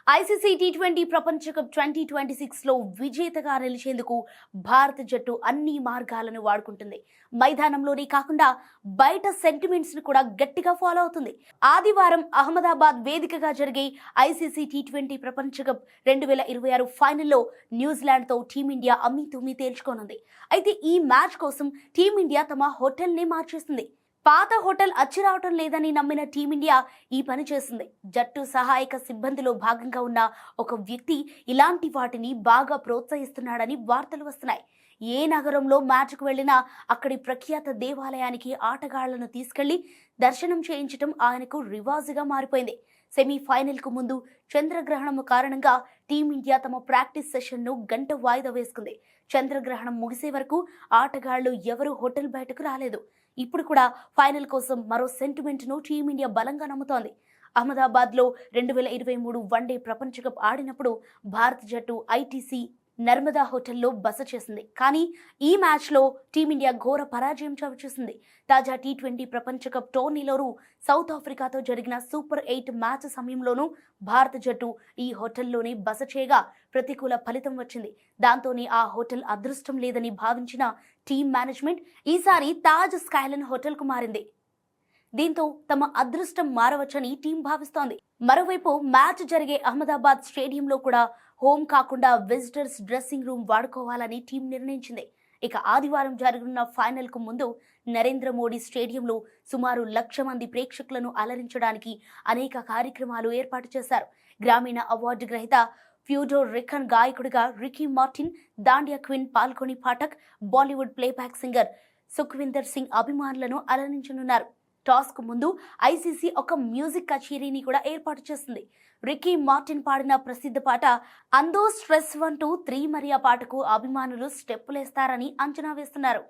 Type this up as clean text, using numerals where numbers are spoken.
ICC T20 ప్రపంచ cup 2026 లో విజేతగా నిలిచేందుకు భారత జట్టు అన్ని మార్గాలను వాడుకుంటుంది. మైదానంలోనే కాకుండా బయట సెంటిమెంట్స్ ను కూడా గట్టిగా ఫాలో అవుతుంది. ఆదివారం అహ్మదాబాద్ వేదికగా జరిగే ఐసీసీ టీ20 ప్రపంచ కప్ 2026 ఫైనల్లో న్యూజిలాండ్ తో టీమిండియా అమ్మీతుమ్మీ తేల్చుకోనుంది. అయితే ఈ మ్యాచ్ కోసం టీమిండియా తమ హోటల్ ని మార్చేసింది. పాత హోటల్ అచ్చిరావటం లేదని నమ్మిన టీమిండియా ఈ పని చేసింది. జట్టు సహాయక సిబ్బందిలో భాగంగా ఉన్న ఒక వ్యక్తి ఇలాంటి వాటిని బాగా ప్రోత్సహిస్తున్నాడని వార్తలు వస్తున్నాయి. ఏ నగరంలో మ్యాచ్కు వెళ్లినా అక్కడి ప్రఖ్యాత దేవాలయానికి ఆటగాళ్లను తీసుకెళ్లి దర్శనం చేయించడం ఆయనకు రివాజుగా మారిపోయింది. సెమీఫైనల్కు ముందు చంద్రగ్రహణం కారణంగా టీమిండియా తమ ప్రాక్టీస్ సెషన్ను గంట వాయిదా వేసుకుంది. చంద్రగ్రహణం ముగిసే వరకు ఆటగాళ్లు ఎవరూ హోటల్ బయటకు రాలేదు. ఇప్పుడు కూడా ఫైనల్ కోసం మరో సెంటిమెంట్ను టీమిండియా బలంగా నమ్ముతోంది. అహ్మదాబాద్లో 2023 వన్డే ప్రపంచ కప్ ఆడినప్పుడు భారత జట్టు ఐటీసీ నర్మదా హోటల్లో బస చేసింది. కానీ ఈ మ్యాచ్లో టీమిండియా ఘోర పరాజయం చవిచూసింది. తాజా టీ20 ప్రపంచ కప్ టోర్నీలోనూ సౌత్ ఆఫ్రికాతో జరిగిన సూపర్ 8 మ్యాచ్ సమయంలోనూ భారత జట్టు ఈ హోటల్లోనే బస చేయగా ప్రతికూల ఫలితం వచ్చింది. దాంతోనే ఆ హోటల్ అదృష్టం లేదని భావించిన టీమ్ మేనేజ్మెంట్ ఈసారి తాజ్ స్కైలైన్ హోటల్కు మారింది. దీంతో తమ అదృష్టం మారవచ్చని టీం భావిస్తోంది. మరోవైపు మ్యాచ్ జరిగే అహ్మదాబాద్ స్టేడియంలో కూడా హోమ్ కాకుండా విజిటర్స్ డ్రెస్సింగ్ రూమ్ వాడుకోవాలని టీం నిర్ణయించింది. ఇక ఆదివారం జరగనున్న ఫైనల్ కు ముందు నరేంద్ర మోడీ స్టేడియంలో సుమారు 1,00,000 మంది ప్రేక్షకులను అలరించడానికి అనేక కార్యక్రమాలు ఏర్పాటు చేశారు. గ్రామీణ అవార్డు గ్రహీత ప్యూడో రికన్ గాయకుడిగా రికీ మార్టిన్, దాండియా క్వీన్ పాల్గొని Pathak, Bollywood playback singer Sukhwinder Singh అభిమానులను అలరించనున్నారు. టాస్ కు ముందు ఐసీసీ ఒక మ్యూజిక్ కచేరీని కూడా ఏర్పాటు చేసింది. రికీ మార్టిన్ పాడిన ప్రసిద్ధ పాట అందో స్ట్రెస్ 1 2 3 మరియా పాటకు అభిమానులు స్టెప్పులేస్తారని అంచనా వేస్తున్నారు.